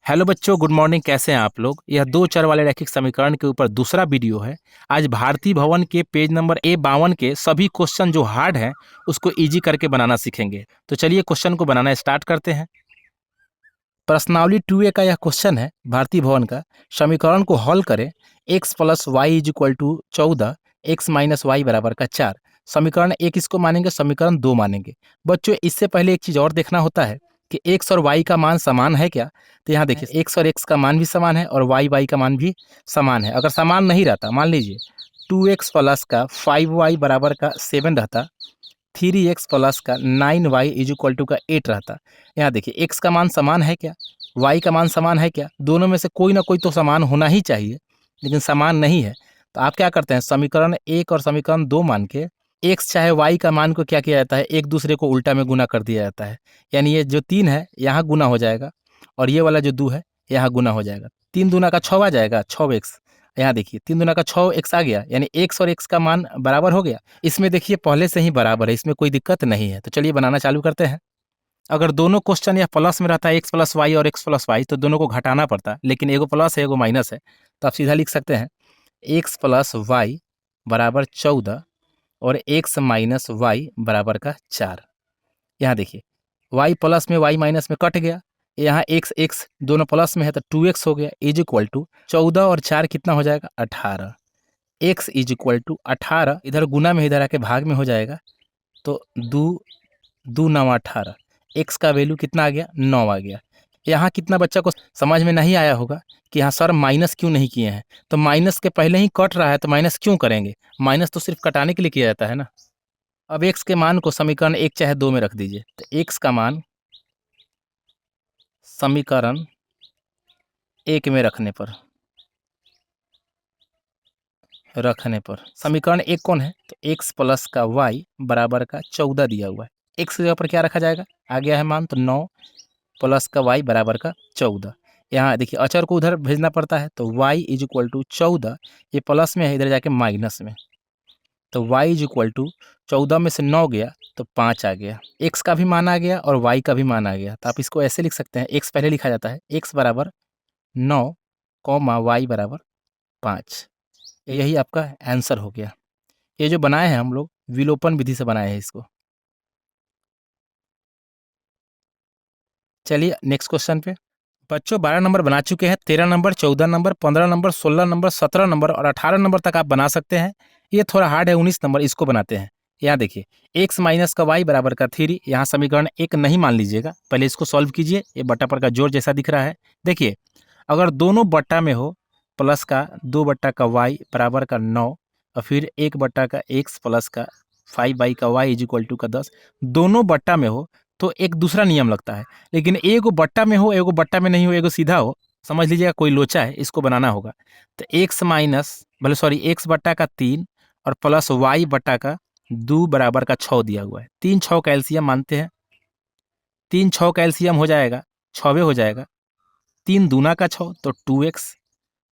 Hello बच्चों, good morning. कैसे हैं आप लोग। यह दो चर वाले रैखिक समीकरण के ऊपर दूसरा वीडियो है। आज भारतीय भवन के पेज नंबर A52 के सभी क्वेश्चन जो हार्ड हैं उसको इजी करके बनाना सीखेंगे। तो चलिए क्वेश्चन को बनाना स्टार्ट करते हैं। प्रश्नावली 2A का यह क्वेश्चन है भारतीय भवन का। समीकरण को हल करें। x plus y is equal to 14, x minus y बराबर का 4। समीकरण एक इसको मानेंगे, समीकरण 2 मानेंगे। बच्चों इससे पहले एक चीज़ और देखना होता है कि x और y का मान समान है क्या। तो यहाँ देखिए x और x का मान भी समान है और y का मान भी समान है। अगर समान नहीं रहता, मान लीजिए 2x प्लस का 5y बराबर का 7 रहता, 3x प्लस का 9y इज इक्वल टू का 8 रहता। यहाँ देखिए x का मान समान है क्या, y का मान समान है क्या। दोनों में से कोई ना कोई तो समान होना ही चाहिए, लेकिन समान नहीं है। तो आप क्या करते हैं, समीकरण 1 और समीकरण 2 मान के x चाहे y का मान को क्या किया जाता है, एक दूसरे को उल्टा में गुना कर दिया जाता है। यानी ये जो 3 है यहाँ गुना हो जाएगा और ये वाला जो 2 है यहाँ गुना हो जाएगा। 3 दूना का 6 आ जाएगा, 6x। यहाँ देखिए 3 दूना का 6x आ गया, यानी x और x का मान बराबर हो गया। इसमें देखिए पहले से ही बराबर है, इसमें कोई दिक्कत नहीं है। तो चलिए बनाना चालू करते हैं। अगर दोनों क्वेश्चन या प्लस में रहता है x प्लस वाई और x प्लस वाई, तो दोनों को घटाना पड़ता, लेकिन एगो प्लस है एगो माइनस है। तो आप सीधा लिख सकते हैं x प्लस वाई बराबर 14 और x माइनस वाई बराबर का 4। यहाँ देखिए y प्लस में y माइनस में कट गया, यहाँ x दोनों प्लस में है तो 2x हो गया इज इक्वल टू 14 और 4 कितना हो जाएगा, 18। x इज इक्वल टू 18, इधर गुना में इधर आके भाग में हो जाएगा। तो 2 9 18, x का वैल्यू कितना आ गया, 9 आ गया। यहाँ कितना बच्चा को समझ में नहीं आया होगा कि यहाँ सर माइनस क्यों नहीं किए हैं। तो माइनस के पहले ही कट रहा है तो माइनस क्यों करेंगे, माइनस तो सिर्फ कटाने के लिए किया जाता है ना। अब x के मान को समीकरण 1 चाहे 2 में रख दीजिए। तो x का मान समीकरण 1 में रखने पर समीकरण 1 कौन है, तो x प्लस का y बराबर का 14 दिया हुआ है। x के जगह पर क्या रखा जाएगा, आ गया है मान, तो 9 प्लस का y बराबर का 14। यहाँ देखिए अचर को उधर भेजना पड़ता है, तो y इज इक्वल टू 14, ये प्लस में है इधर जाके माइनस में। तो y इज इक्वल टू 14 में से 9 गया तो 5 आ गया। x का भी मान आ गया और y का भी मान आ गया। तो आप इसको ऐसे लिख सकते हैं, x पहले लिखा जाता है, x बराबर 9 कॉमा y बराबर 5। यही आपका आंसर हो गया। ये जो बनाए हैं हम लोग विलोपन विधि से बनाए हैं इसको। चलिए नेक्स्ट क्वेश्चन पे। बच्चों 12 नंबर बना चुके हैं, 13 number, 14 number, 15 number, 16 number, 17 number और 18 नंबर तक आप बना सकते हैं। ये थोड़ा हार्ड है, 19 नंबर, इसको बनाते हैं। यहाँ देखिए x माइनस का y बराबर का 3। यहाँ समीकरण 1 नहीं मान लीजिएगा, पहले इसको सॉल्व कीजिए। ये बट्टा पर का जोड़ जैसा दिख रहा है। देखिए अगर दोनों बट्टा में हो, प्लस का 2 बट्टा का y बराबर का 9 और फिर 1 बट्टा का x प्लस का 5 का y इज इक्वल टू का 10, दोनों बट्टा में हो तो एक दूसरा नियम लगता है। लेकिन एगो बट्टा में हो, एगो बट्टा में नहीं हो, एगो सीधा हो, समझ लीजिएगा कोई लोचा है, इसको बनाना होगा। तो x माइनस x बट्टा का 3 और प्लस y बट्टा का 2 बराबर का 6 दिया हुआ है। 3 6 का एलसीएम मानते हैं, 3 6 का एलसीएम हो जाएगा 6 हो जाएगा। 3 दूना का 6 तो 2x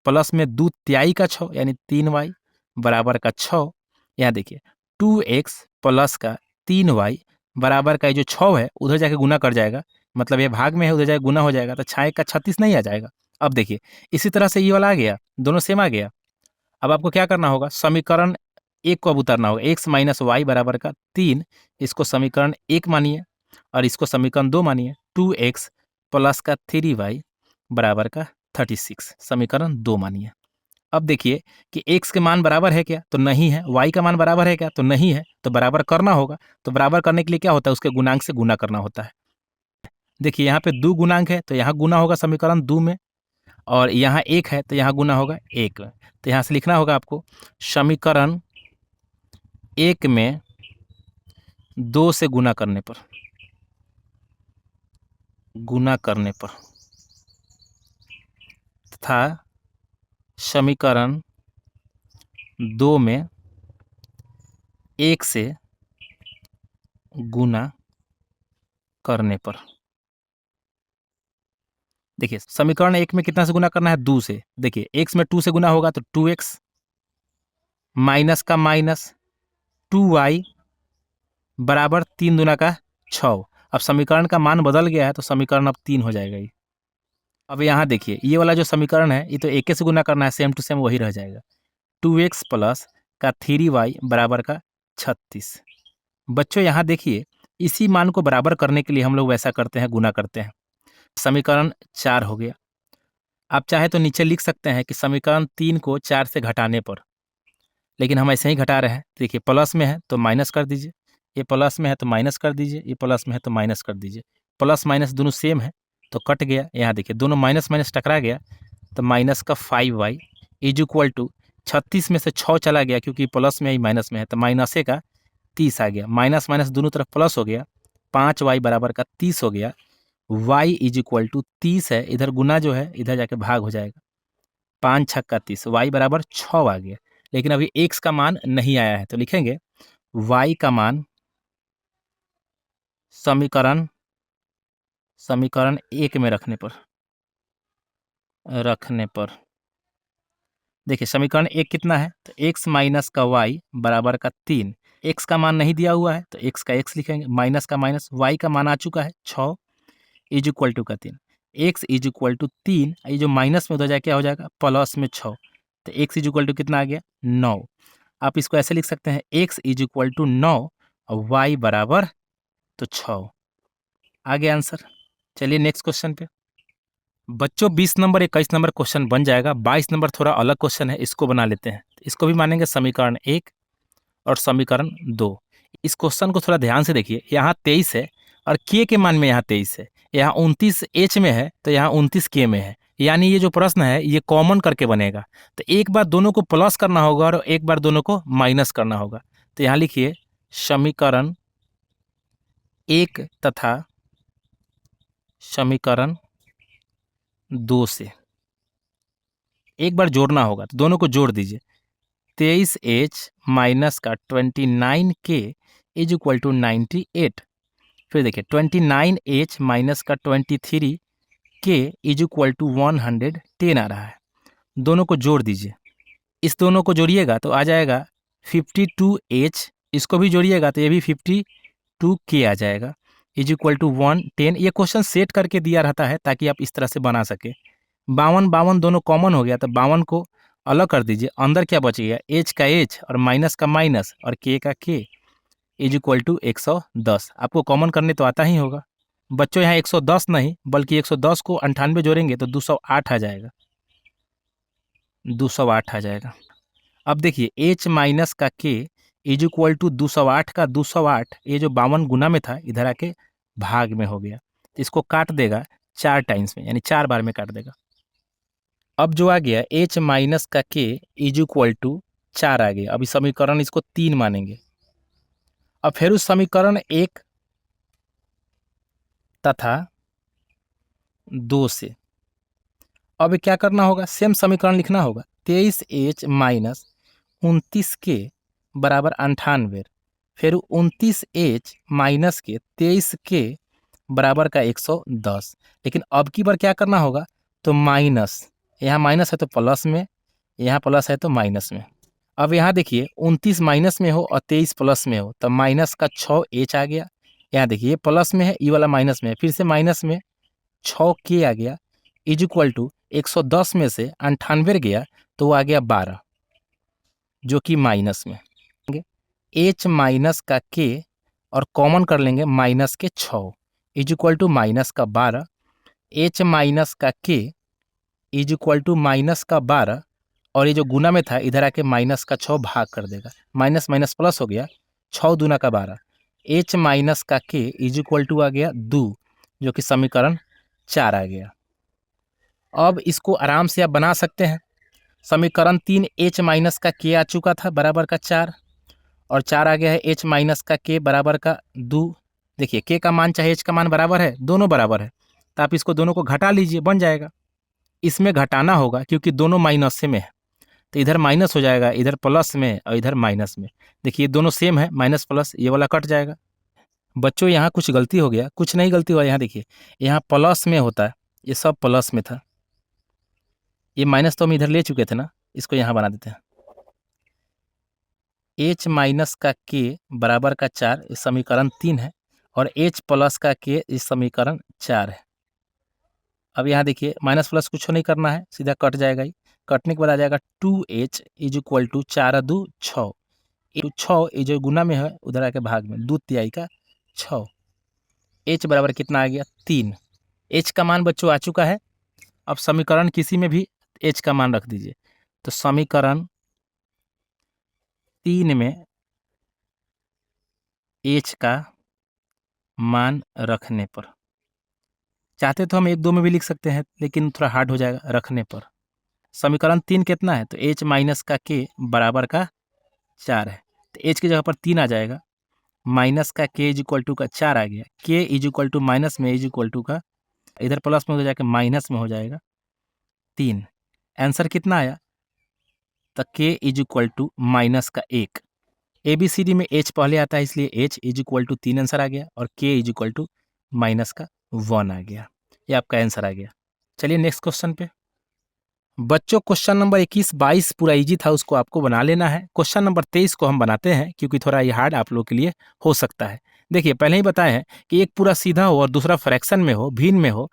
प्लस में 2 तिहाई का 6 यानी 3y बराबर का 6। यहाँ देखिए 2x प्लस का 3y बराबर का जो 6 है उधर जाके गुना कर जाएगा, मतलब ये भाग में है, उधर जाके गुना हो जाएगा, तो 6 का 36 नहीं आ जाएगा। अब देखिए इसी तरह से ये वाला आ गया, दोनों सेम आ गया। अब आपको क्या करना होगा, समीकरण 1 को अब उतारना होगा। x माइनस वाई बराबर का 3, इसको समीकरण 1 मानिए और इसको समीकरण 2 मानिए। 2x प्लस का 3y बराबर का 36, समीकरण 2 मानिए। अब देखिए कि x के मान बराबर है क्या, तो नहीं है। y का मान बराबर है क्या, तो नहीं है। तो बराबर करना होगा। तो बराबर करने के लिए क्या होता है, उसके गुणांक से गुना करना होता है। देखिए यहाँ पे 2 गुणांक है तो यहाँ गुना होगा समीकरण 2 में, और यहाँ 1 है तो यहाँ गुना होगा 1। तो यहाँ से लिखना होगा आपको समीकरण 1 में 2 से गुना करने पर तथा समीकरण 2 में 1 से गुना करने पर। देखिए समीकरण 1 में कितना से गुना करना है, 2 से। देखिए x में 2 से गुना होगा तो 2x माइनस का माइनस 2y बराबर 3 दूना का 6। अब समीकरण का मान बदल गया है तो समीकरण अब 3 हो जाएगा ये। अब यहाँ देखिए, ये वाला जो समीकरण है ये तो एक से गुना करना है, सेम टू सेम वही रह जाएगा। 2x प्लस का 3y बराबर का 36। बच्चों यहाँ देखिए, इसी मान को बराबर करने के लिए हम लोग वैसा करते हैं, गुना करते हैं। समीकरण 4 हो गया। आप चाहे तो नीचे लिख सकते हैं कि समीकरण 3 को 4 से घटाने पर, लेकिन हम ऐसे ही घटा रहे हैं। देखिए, प्लस में है तो माइनस कर दीजिए, ये प्लस में है तो माइनस कर दीजिए, ये प्लस में है तो माइनस कर दीजिए। प्लस माइनस दोनों सेम है तो कट गया। यहाँ देखिए, दोनों माइनस माइनस टकरा गया तो माइनस का 5y इज इक्वल टू 36 में से 6 चला गया, क्योंकि प्लस में ही माइनस में है तो माइनस का 30 आ गया। माइनस माइनस दोनों तरफ प्लस हो गया, 5y बराबर का 30 हो गया। y इज इक्वल टू 30 है, इधर गुना जो है इधर जाके भाग हो जाएगा। 5 छक्का 30, y बराबर 6 आ गया। लेकिन अभी x का मान नहीं आया है तो लिखेंगे y का मान समीकरण 1 में रखने पर देखिए, समीकरण 1 कितना है तो x माइनस का y बराबर का 3। x का मान नहीं दिया हुआ है तो x का x लिखेंगे, माइनस का माइनस, y का मान आ चुका है 6 इज इक्वल टू का 3। x इज इक्वल टू 3, ये जो माइनस में उधर जाए क्या हो जाएगा, प्लस में 6, तो x इज इक्वल टू कितना आ गया 9। आप इसको ऐसे लिख सकते हैं, x इज इक्वल टू 9 और y बराबर तो 6। आ गया आंसर। चलिए नेक्स्ट क्वेश्चन पे। बच्चों 20 नंबर 21 नंबर क्वेश्चन बन जाएगा। 22 नंबर थोड़ा अलग क्वेश्चन है, इसको बना लेते हैं। इसको भी मानेंगे समीकरण 1 और समीकरण 2। इस क्वेश्चन को थोड़ा ध्यान से देखिए, यहाँ 23 है और के मान में यहाँ 23 है, यहाँ 29 एच में है तो यहाँ 29 के में है, यानी ये जो प्रश्न है ये कॉमन करके बनेगा। तो एक बार दोनों को प्लस करना होगा और एक बार दोनों को माइनस करना होगा। तो यहाँ लिखिए समीकरण 1 तथा समीकरण 2 से एक बार जोड़ना होगा, तो दोनों को जोड़ दीजिए। 23h माइनस का 29k इज इक्वल टू 98। फिर देखिए 29h माइनस का 23k इज इक्वल टू 110 आ रहा है। दोनों को जोड़ दीजिए, इस दोनों को जोड़िएगा तो आ जाएगा 52h, इसको भी जोड़िएगा तो ये भी 52k आ जाएगा इज इक्वल टू 110। ये क्वेश्चन सेट करके दिया रहता है ताकि आप इस तरह से बना सके। 52 दोनों कॉमन हो गया तो 52 को अलग कर दीजिए, अंदर क्या बच गया, एच का एच और माइनस का माइनस और के का के इज इक्वल टू 110। आपको कॉमन करने तो आता ही होगा। बच्चों यहाँ 110 नहीं बल्कि 110 को 98 जोड़ेंगे तो 208 आ जाएगा, 208 आ जाएगा। अब देखिए एच माइनस का के इज इक्वल टू 208 का 208, ये जो 52 गुना में था इधर आके भाग में हो गया, तो इसको काट देगा 4 टाइम्स में, यानी 4 बार में काट देगा। अब जो आ गया एच माइनस का के इज इक्वल टू 4 आ गया। अभी समीकरण इसको 3 मानेंगे। अब फिर उस समीकरण 1 तथा 2 से अब क्या करना होगा, सेम समीकरण लिखना होगा। 23h माइनस 29k बराबर 98, फिर 29h माइनस के 23k बराबर का 110। लेकिन अब की बार क्या करना होगा, तो माइनस, यहाँ माइनस है तो प्लस में, यहाँ प्लस है तो माइनस में। अब यहाँ देखिए 29 माइनस में हो और 23 प्लस में हो तो माइनस का 6h आ गया। यहाँ देखिए ये प्लस में है, ये वाला माइनस में है, फिर से माइनस में 6k आ गया इज इक्वल टू 110 में से 98 गया तो वो आ गया 12, जो कि माइनस में। एच माइनस का के और कॉमन कर लेंगे माइनस के 6 इज इक्वल टू माइनस का 12। एच माइनस का के इज इक्वल टू माइनस का 12 और ये जो गुना में था इधर आके माइनस का 6 भाग कर देगा, माइनस माइनस प्लस हो गया, 6 दूना का 12। एच माइनस का के इज इक्वल टू आ गया 2, जो कि समीकरण 4 आ गया। अब इसको आराम से आप बना सकते हैं। समीकरण 3 एच माइनस का के आ चुका था बराबर का 4 और 4 आ गया है एच माइनस का के बराबर का 2। देखिए के का मान चाहे एच का मान बराबर है, दोनों बराबर है, तो आप इसको दोनों को घटा लीजिए, बन जाएगा। इसमें घटाना होगा क्योंकि दोनों माइनस से में है, तो इधर माइनस हो जाएगा, इधर प्लस में और इधर माइनस में। देखिए दोनों सेम है, माइनस प्लस ये वाला कट जाएगा। बच्चों यहाँ कुछ गलती हो गया, कुछ नहीं गलती हुआ। यहाँ देखिए यहाँ प्लस में होता है, ये सब प्लस में था, ये माइनस तो हम इधर ले चुके थे ना, इसको यहाँ बना देते हैं। एच माइनस का के बराबर का 4 इस समीकरण 3 है और एच प्लस का के इस समीकरण 4 है। अब यहाँ देखिए माइनस प्लस कुछ नहीं करना है, सीधा कट जाएगा ही। कटने के बाद आ जाएगा 2h इज इक्वल टू 4×2 6। 6 ये जो गुना में है उधर आके भाग में 2 का 6। h बराबर कितना आ गया 3। h का मान बच्चों आ चुका है। अब समीकरण किसी में भी h का मान रख दीजिए। तो समीकरण 3 में h का मान रखने पर, चाहते तो हम 1-2 में भी लिख सकते हैं लेकिन थोड़ा हार्ड हो जाएगा रखने पर। समीकरण 3 कितना है, तो h माइनस का k बराबर का 4 है। तो h की जगह पर 3 आ जाएगा, माइनस का k इज इक्वल टू का 4 आ गया। k is equal to minus में इज इक्वल टू का, इधर प्लस में हो जाके माइनस में हो जाएगा 3। आंसर कितना आया, तो k is equal to minus का 1। ABCD में h पहले आता है इसलिए h is equal to 3 answer आ गया, और k is equal to minus का 1 आ गया। ये आपका आंसर आ गया। चलिए नेक्स्ट क्वेश्चन पे। बच्चों क्वेश्चन नंबर 21-22 पूरा इजी था, उसको आपको बना लेना है। क्वेश्चन नंबर 23 को हम बनाते हैं क्योंकि थोड़ा ये हार्ड आप लोग के लिए हो सकता है। देखिए पहले ही बताए हैं कि एक पूरा सीधा हो और दूसरा फ्रैक्शन में हो, भिन्न में हो,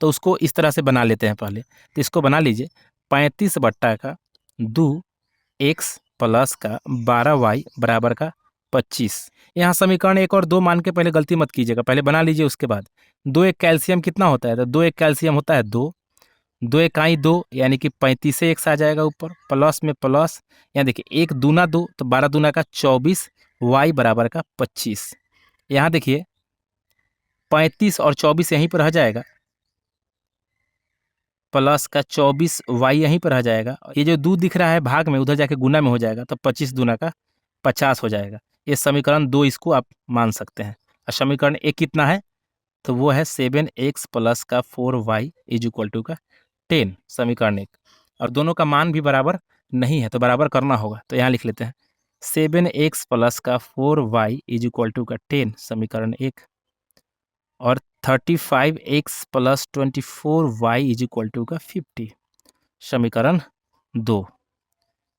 तो उसको इस तरह से बना लेते हैं पहले। तो इसको बना लीजिए 35/2x प्लस का 12y बराबर का 25। यहाँ समीकरण 1 और 2 मान के पहले गलती मत कीजिएगा, पहले बना लीजिए उसके बाद। 2 एक कैल्शियम कितना होता है, तो 2 एक कैल्शियम होता है 2, 2 इकाई 2 यानी कि 35 x आ जाएगा ऊपर, प्लस में प्लस, यहाँ देखिए 1 दूना 2 तो 12 दूना का 24, y बराबर का 25। यहाँ देखिए 35 और 24 यहीं पर रह जाएगा, प्लस का 24 y यहीं पर रह जाएगा। ये जो 2 दिख रहा है भाग में उधर जाके गुना में हो जाएगा, तो 25 दूना का 50 हो जाएगा। ये समीकरण 2 इसको आप मान सकते हैं। और समीकरण 1 कितना है, तो वो है 7x प्लस का 4y इज इक्वल टू का 10, समीकरण 1। और दोनों का मान भी बराबर नहीं है तो बराबर करना होगा, तो यहाँ लिख लेते हैं 7x प्लस का 4y इज इक्वल टू का 10, समीकरण 1। और 35x plus 24y is equal to का 50, समीकरण 2।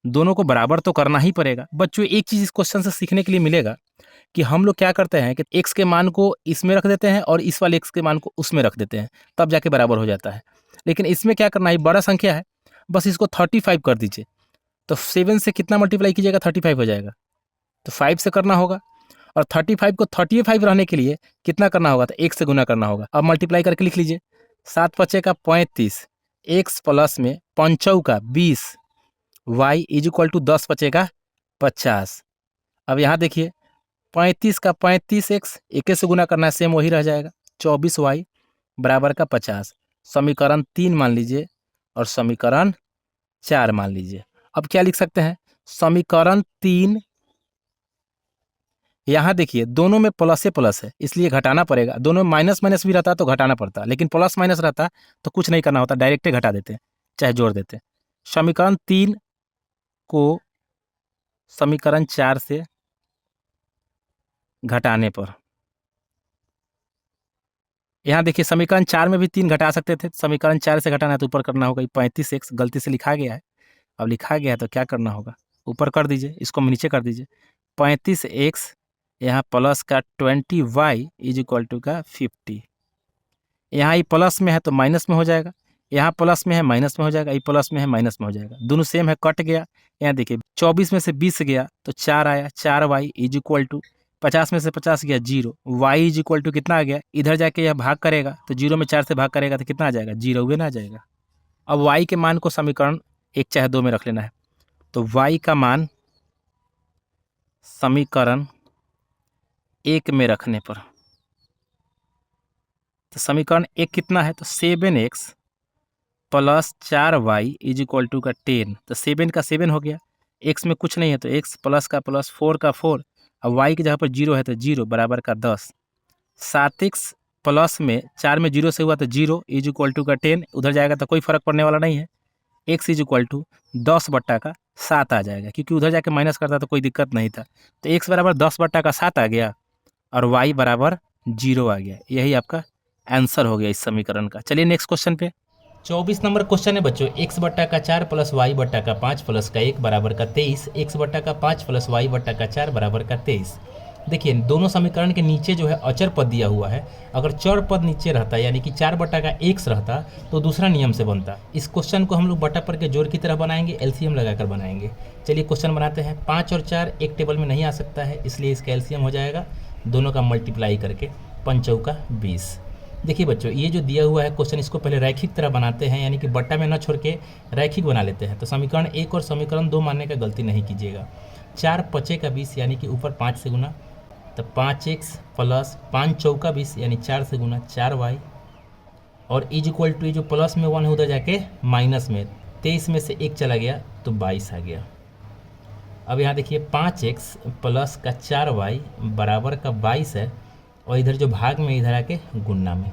दोनों को बराबर तो करना ही पड़ेगा। बच्चों एक चीज़ इस क्वेश्चन से सीखने के लिए मिलेगा कि हम लोग क्या करते हैं कि x के मान को इसमें रख देते हैं और इस वाले x के मान को उसमें रख देते हैं, तब जाके बराबर हो जाता है। लेकिन इसमें क्या करना है, बड़ा संख्या है, बस इसको 35 कर दीजिए। तो 7 से कितना मल्टीप्लाई कीजिएगा, 35 हो जाएगा। तो 5 से करना होगा, और 35 को 35 रहने के लिए कितना करना होगा, तो 1 से गुना करना होगा। अब मल्टीप्लाई करके लिख लीजिए, 7 पचे का 35, x प्लस में 5 का 20, y इज इक्वल टू 10 पचे का 50। अब यहाँ देखिए 35 का 35x 1 से गुना करना है, सेम वही रह जाएगा, 24y बराबर का 50। समीकरण 3 मान लीजिए और समीकरण 4 मान लीजिए। अब क्या लिख सकते हैं, समीकरण 3, यहाँ देखिए दोनों में प्लस प्लस है इसलिए घटाना पड़ेगा। दोनों में माइनस माइनस भी रहता तो घटाना पड़ता, लेकिन प्लस माइनस रहता तो कुछ नहीं करना होता, डायरेक्ट घटा देते चाहे जोड़ देते। समीकरण 3 को समीकरण 4 से घटाने पर, यहाँ देखिए समीकरण 4 में भी 3 घटा सकते थे, समीकरण 4 से घटाना है तो ऊपर करना होगा। 35x गलती से लिखा गया है, अब लिखा गया है तो क्या करना होगा, ऊपर कर दीजिए, इसको नीचे कर दीजिए। 35x यहाँ प्लस का 20y इज इक्वल टू का 50। यहाँ ये प्लस में है तो माइनस में हो जाएगा, यहाँ प्लस में है माइनस में हो जाएगा, ये प्लस में है माइनस में हो जाएगा, दोनों सेम है, कट गया। यहाँ देखिए 24 में से 20 गया तो 4 आया, 4y इज इक्वल टू 50 में से 50 गया 0, y इज इक्वल टू कितना आ गया, इधर जाके यह भाग करेगा तो 0 में 4 से भाग करेगा तो कितना आ जाएगा, 0 ना आ जाएगा। अब y के मान को समीकरण 1 चाहे 2 में रख लेना है, तो y का मान समीकरण 1 में रखने पर, तो समीकरण 1 कितना है, तो 7x plus 4y is equal to का 10। तो 7 का 7 हो गया, x में कुछ नहीं है तो x प्लस का प्लस, 4 का 4, अब y की जगह पर 0 है तो 0 बराबर का 10। 7x प्लस में 4 में 0 से हुआ तो 0 इज इक्वल टू का 10, उधर जाएगा तो कोई फर्क पड़ने वाला नहीं है। x इज इक्वल टू 10/7 आ जाएगा, क्योंकि उधर जाके माइनस करता तो कोई दिक्कत नहीं था। तो x बराबर 10/7 आ गया और y बराबर 0 आ गया। यही आपका आंसर हो गया इस समीकरण का। चलिए नेक्स्ट क्वेश्चन पे। 24 नंबर क्वेश्चन है बच्चों, x/4 प्लस y/5 प्लस का 1 बराबर का 23, x/5 प्लस y/4 बराबर का 23। देखिए दोनों समीकरण के नीचे जो है अचर पद दिया हुआ है, अगर चर पद नीचे रहता यानी कि 4/x रहता तो दूसरा नियम से बनता। इस क्वेश्चन को हम लोग बटा पर के जोड़ की तरह बनाएंगे, एलसीएम लगाकर बनाएंगे। चलिए क्वेश्चन बनाते हैं। 5 और 4 एक टेबल में नहीं आ सकता है, इसलिए इसका एलसीएम हो जाएगा दोनों का मल्टीप्लाई करके 5 चौका 20। देखिए बच्चों ये जो दिया हुआ है क्वेश्चन, इसको पहले रैखिक तरह बनाते हैं, यानी कि बट्टा में न छोड़ के रैखिक बना लेते हैं। तो समीकरण 1 और समीकरण 2 मानने का गलती नहीं कीजिएगा। 4 5 का 20 यानी कि ऊपर 5 से गुना, तो 5x प्लस 5 चौका 20 यानी 4 से गुना 4y, और इज इक्वल टू जो प्लस में 1 है उधर जाके माइनस में 23 में से 1 चला गया तो 22 आ गया। अब यहाँ देखिए 5x प्लस का 4y बराबर का 22 है, और इधर जो भाग में इधर आके गुणा में,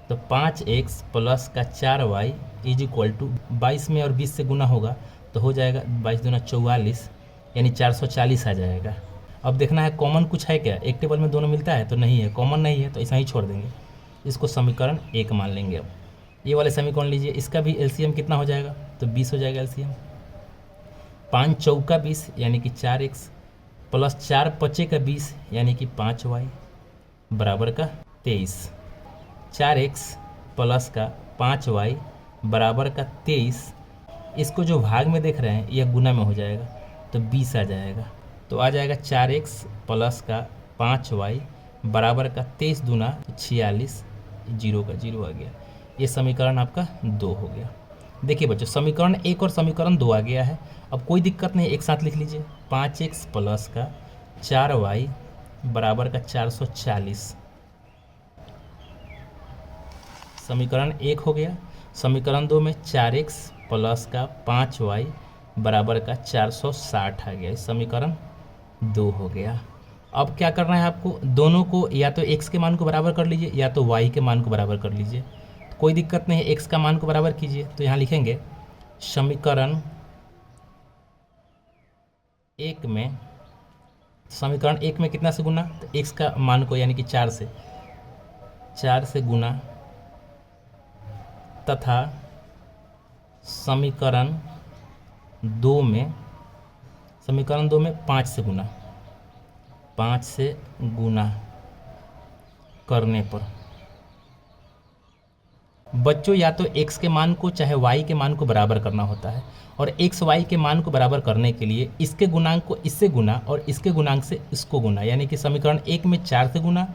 तो 5x प्लस का 4y इज इक्वल टू 22 में और 20 से गुना होगा तो हो जाएगा 22 दूना 44 यानी 440 आ जाएगा। अब देखना है कॉमन कुछ है क्या, एक टेबल में दोनों मिलता है तो नहीं है, कॉमन नहीं है तो ऐसा ही छोड़ देंगे, इसको समीकरण 1 मान लेंगे। अब ये वाले समीकरण लीजिए, इसका भी एलसीएम कितना हो जाएगा तो 20 हो जाएगा एलसीएम। 5 चौका 20 यानी कि 4x प्लस 4 5 का 20 यानी कि 5y बराबर का 23। 4x प्लस का 5y बराबर का 23, इसको जो भाग में देख रहे हैं यह गुना में हो जाएगा तो 20 आ जाएगा। तो आ जाएगा 4x प्लस का 5y बराबर का 23 दूना 46, जीरो का जीरो आ गया। ये समीकरण आपका 2 हो गया। देखिए बच्चों समीकरण 1 और समीकरण 2 आ गया है। अब कोई दिक्कत नहीं, एक साथ लिख लीजिए। 5x प्लस का 4y बराबर का 440 समीकरण 1 हो गया। समीकरण 2 में 4x प्लस का 5y बराबर का 460 आ गया, समीकरण 2 हो गया। अब क्या करना है आपको, दोनों को या तो x के मान को बराबर कर लीजिए या तो y के मान को बराबर कर लीजिए, कोई दिक्कत नहीं है। x का मान को बराबर कीजिए तो यहाँ लिखेंगे समीकरण 1 में, समीकरण 1 में कितना से गुना, तो x का मान को यानी कि 4 से गुना, तथा समीकरण 2 में 5 से गुना, 5 से गुना करने पर बच्चों या तो x के मान को चाहे y के मान को बराबर करना होता है, और x y के मान को बराबर करने के लिए इसके गुणांक को इससे गुना और इसके गुणांक से इसको गुना, यानी कि समीकरण 1 में 4 से गुना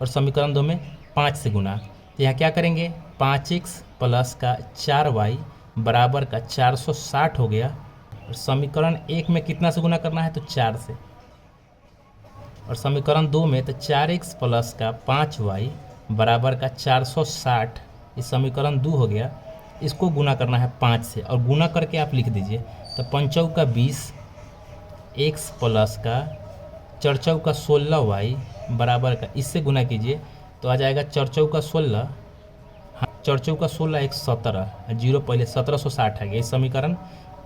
और समीकरण 2 में 5 से गुना। तो यहाँ क्या करेंगे, 5x प्लस का 4y बराबर का 460 हो गया, और समीकरण 1 में कितना से गुना करना है तो 4 से, और समीकरण 2 में तो 4x प्लस का 5y बराबर का 460, इस समीकरण 2 हो गया। इसको गुना करना है 5 से, और गुना करके आप लिख दीजिए तो 5 का 20 x प्लस का 4 का 16y बराबर का, इससे गुना कीजिए तो आ जाएगा 4 का 16, हाँ 4 का 16 एक 17, जीरो पहले 1760 आ गया। इस समीकरण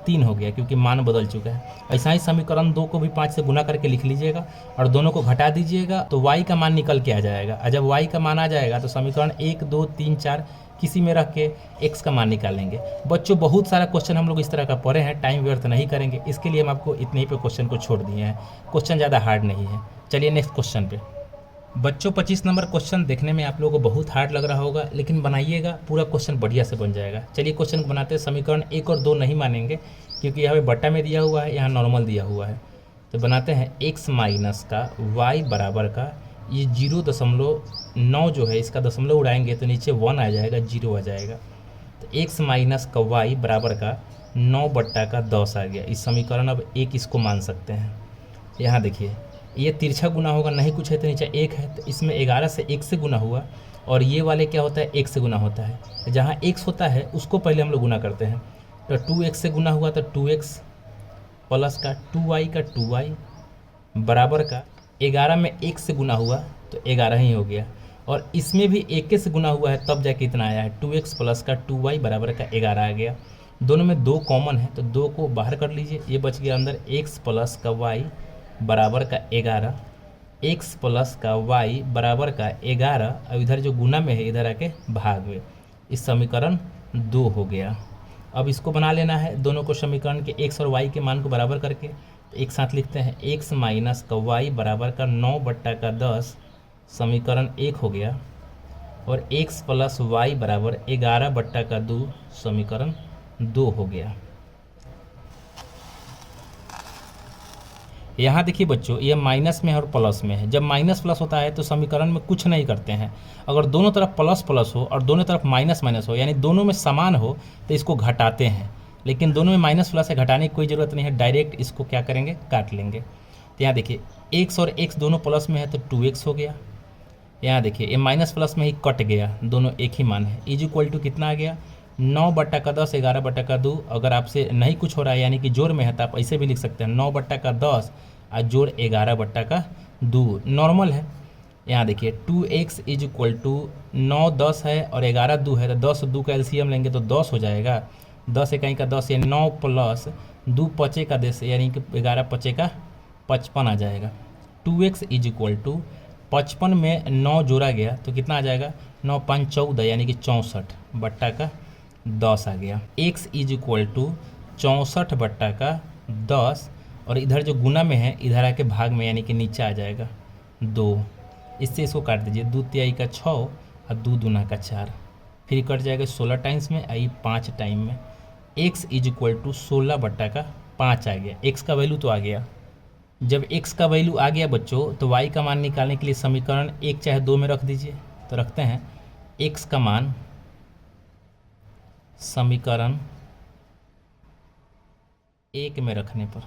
3 हो गया क्योंकि मान बदल चुका है। ऐसा ही समीकरण 2 को भी 5 से गुना करके लिख लीजिएगा और दोनों को घटा दीजिएगा तो y का मान निकल के आ जाएगा, और जब y का मान आ जाएगा तो समीकरण 1 2 3 4 किसी में रख के x का मान निकालेंगे। बच्चों बहुत सारा क्वेश्चन हम लोग इस तरह का पढ़े हैं, टाइम व्यर्थ नहीं करेंगे, इसके लिए हम आपको इतने ही पे क्वेश्चन को छोड़ दिए हैं, क्वेश्चन ज़्यादा हार्ड नहीं है। चलिए नेक्स्ट क्वेश्चन पे। बच्चों 25 नंबर क्वेश्चन देखने में आप लोगों को बहुत हार्ड लग रहा होगा, लेकिन बनाइएगा पूरा क्वेश्चन बढ़िया से बन जाएगा। चलिए क्वेश्चन को बनाते हैं। समीकरण 1 और 2 नहीं मानेंगे क्योंकि यहाँ पे बट्टा में दिया हुआ है, यहाँ नॉर्मल दिया हुआ है। तो बनाते हैं x माइनस का y बराबर का, ये 0.9 जो है इसका दशमलव उड़ाएंगे तो नीचे 1 आ जाएगा, 0 आ जाएगा। तो x माइनस का y बराबर का 9/10 आ गया। इस समीकरण अब 1 इसको मान सकते हैं। यहाँ देखिए ये तिरछा गुना होगा, नहीं कुछ है तो नीचे 1 है, तो इसमें 11 से 1 से गुना हुआ, और ये वाले क्या होता है 1 से गुना होता है। जहाँ x होता है उसको पहले हम लोग गुना करते हैं, तो 2x से गुना हुआ तो 2x प्लस का 2y का 2y बराबर का 11 में 1 से गुना हुआ तो 11 ही हो गया, और इसमें भी 1 से गुना हुआ है तब जाके इतना आया है। 2x प्लस का 2y बराबर का 11 आ गया। दोनों में 2 कॉमन है तो 2 को बाहर कर लीजिए, ये बच गया अंदर x प्लस का y बराबर का 11, x प्लस का y बराबर का 11, और इधर जो गुना में है इधर आके भाग में, इस समीकरण 2 हो गया। अब इसको बना लेना है दोनों को, समीकरण के x और y के मान को बराबर करके। एक साथ लिखते हैं, x माइनस का y बराबर का 9/10 समीकरण 1 हो गया, और x प्लस वाई बराबर 11/2 समीकरण 2 हो गया। यहाँ देखिए बच्चों, ये माइनस में है और प्लस में है। जब माइनस प्लस होता है तो समीकरण में कुछ नहीं करते हैं। अगर दोनों तरफ प्लस प्लस हो और दोनों तरफ माइनस माइनस हो, यानी दोनों में समान हो, तो इसको घटाते हैं। लेकिन दोनों में माइनस प्लस है, घटाने की कोई ज़रूरत नहीं है, डायरेक्ट इसको क्या करेंगे, काट लेंगे। तो यहाँ देखिए x और x दोनों प्लस में है तो 2x हो गया। यहाँ देखिए ये माइनस प्लस में ही कट गया, दोनों एक ही मान है। इज इक्वल टू कितना आ गया, 9/10 11/2। अगर आपसे नहीं कुछ हो रहा है यानी कि जोड़ में है तो आप ऐसे भी लिख सकते हैं 9/10 और जोड़ 11/2 नॉर्मल है। यहाँ देखिए 2x इज इक्वल टू 9 10 है और 11 2 है, तो 10 2 का एलसीएम लेंगे तो 10 हो जाएगा। 10 इकाई का 10 यानी 9 प्लस 2 पचे का 10 यानी कि 11 पचे का 55 आ जाएगा। 2x इज इक्वल टू 55 में 9 जोड़ा गया तो कितना आ जाएगा, 9 5 14 यानी कि 64/10 आ गया। x इज इक्वल टू 64/10, और इधर जो गुना में है इधर आके भाग में यानी कि नीचे आ जाएगा 2। इससे इसको काट दीजिए, 2 तिहाई का 6 और 2 दूना का 4, फिर कट जाएगा 16 टाइम्स में, आई 5 टाइम में। x इज इक्वल टू 16/5 आ गया। x का वैल्यू तो आ गया। जब x का वैल्यू आ गया बच्चों तो y का मान निकालने के लिए समीकरण 1 चाहे 2 में रख दीजिए। तो रखते हैं x का मान समीकरण 1 में रखने पर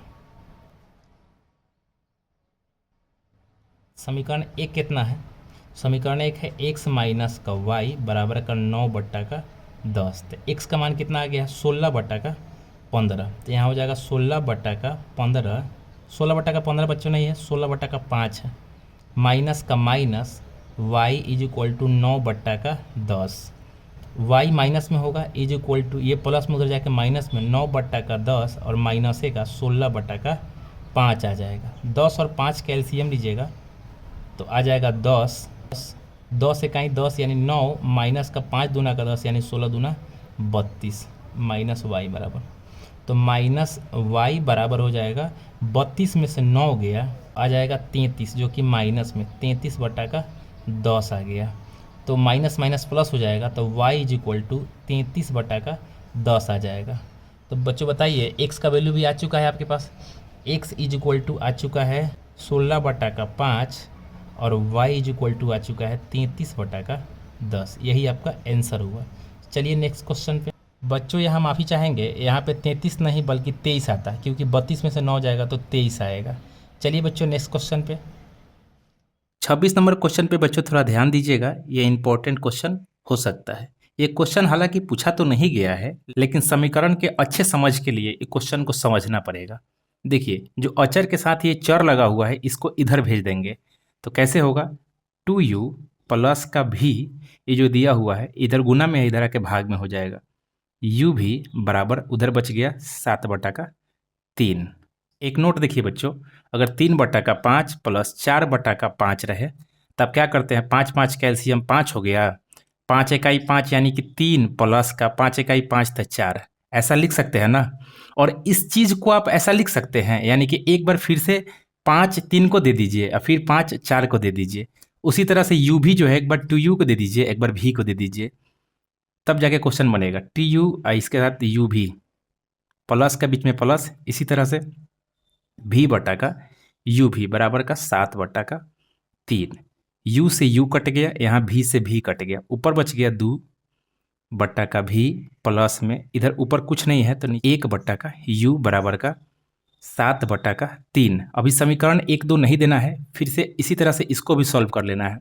समीकरण 1 कितना है, समीकरण 1 है x माइनस का y बराबर का 9/10। तो x का मान कितना आ गया, 16/15। तो यहाँ हो जाएगा 16/15, 16/15 बच्चों नहीं है, 16/5 है। माइनस का minus y is equal to 9/10। y minus में होगा, इज इक्वल टू ये प्लस में उधर जाके माइनस में 9/10 और माइनस का 16/5 आ जाएगा। 10 और 5 का एलसीएम लीजिएगा तो आ जाएगा 10। 10 इकाई 10 यानी 9, माइनस का 5 दूना का 10 यानी 16 दूना 32, माइनस वाई बराबर। तो माइनस वाई बराबर हो जाएगा 32 में से 9 गया, आ जाएगा 33, जो कि माइनस में 33/10 आ गया। तो माइनस माइनस प्लस हो जाएगा, तो y इज इक्वल टू 33/10 आ जाएगा। तो बच्चों बताइए, x का वैल्यू भी आ चुका है आपके पास, x इज इक्वल टू आ चुका है 16/5 और y इज इक्वल टू आ चुका है 33/10। यही आपका आंसर हुआ। चलिए नेक्स्ट क्वेश्चन पे। बच्चों यहाँ माफ़ी चाहेंगे, यहाँ पे 33 नहीं बल्कि 23 आता है, क्योंकि 32 में से 9 जाएगा तो 23 आएगा। चलिए बच्चों नेक्स्ट क्वेश्चन पे। 26 नंबर क्वेश्चन पे बच्चों थोड़ा ध्यान दीजिएगा, ये इंपॉर्टेंट क्वेश्चन हो सकता है। ये क्वेश्चन हालांकि पूछा तो नहीं गया है, लेकिन समीकरण के अच्छे समझ के लिए इस क्वेश्चन को समझना पड़ेगा। देखिए जो अचर के साथ ये चर लगा हुआ है इसको इधर भेज देंगे तो कैसे होगा, 2u प्लस का भी ये जो दिया हुआ है इधर गुना में है, इधर आके भाग में हो जाएगा। u भी बराबर उधर बच गया 7/3। एक नोट देखिए बच्चों, अगर 3/5 प्लस 4/5 रहे तब क्या करते हैं, 5 5 का एलसीएम 5 हो गया, 5 इकाई 5 यानी कि 3 प्लस का 5 इकाई 5 था 4, ऐसा लिख सकते हैं ना। और इस चीज़ को आप ऐसा लिख सकते हैं, यानी कि एक बार फिर से 5 3 को दे दीजिए और फिर 5 4 को दे दीजिए। उसी तरह से u भी जो है एक बार 2u को दे दीजिए, एक बार v को दे दीजिए, तब जाके क्वेश्चन बनेगा। tu इसके साथ u भी, प्लस का बीच में प्लस, इसी तरह से v बटा का u भी बराबर का 7/3। u से u कट गया, यहाँ v से v कट गया, ऊपर बच गया 2 का v प्लस में इधर ऊपर कुछ नहीं है तो 1 u बराबर का 7/3। अभी समीकरण 1 2 नहीं देना है, फिर से इसी तरह से इसको भी सॉल्व कर लेना है।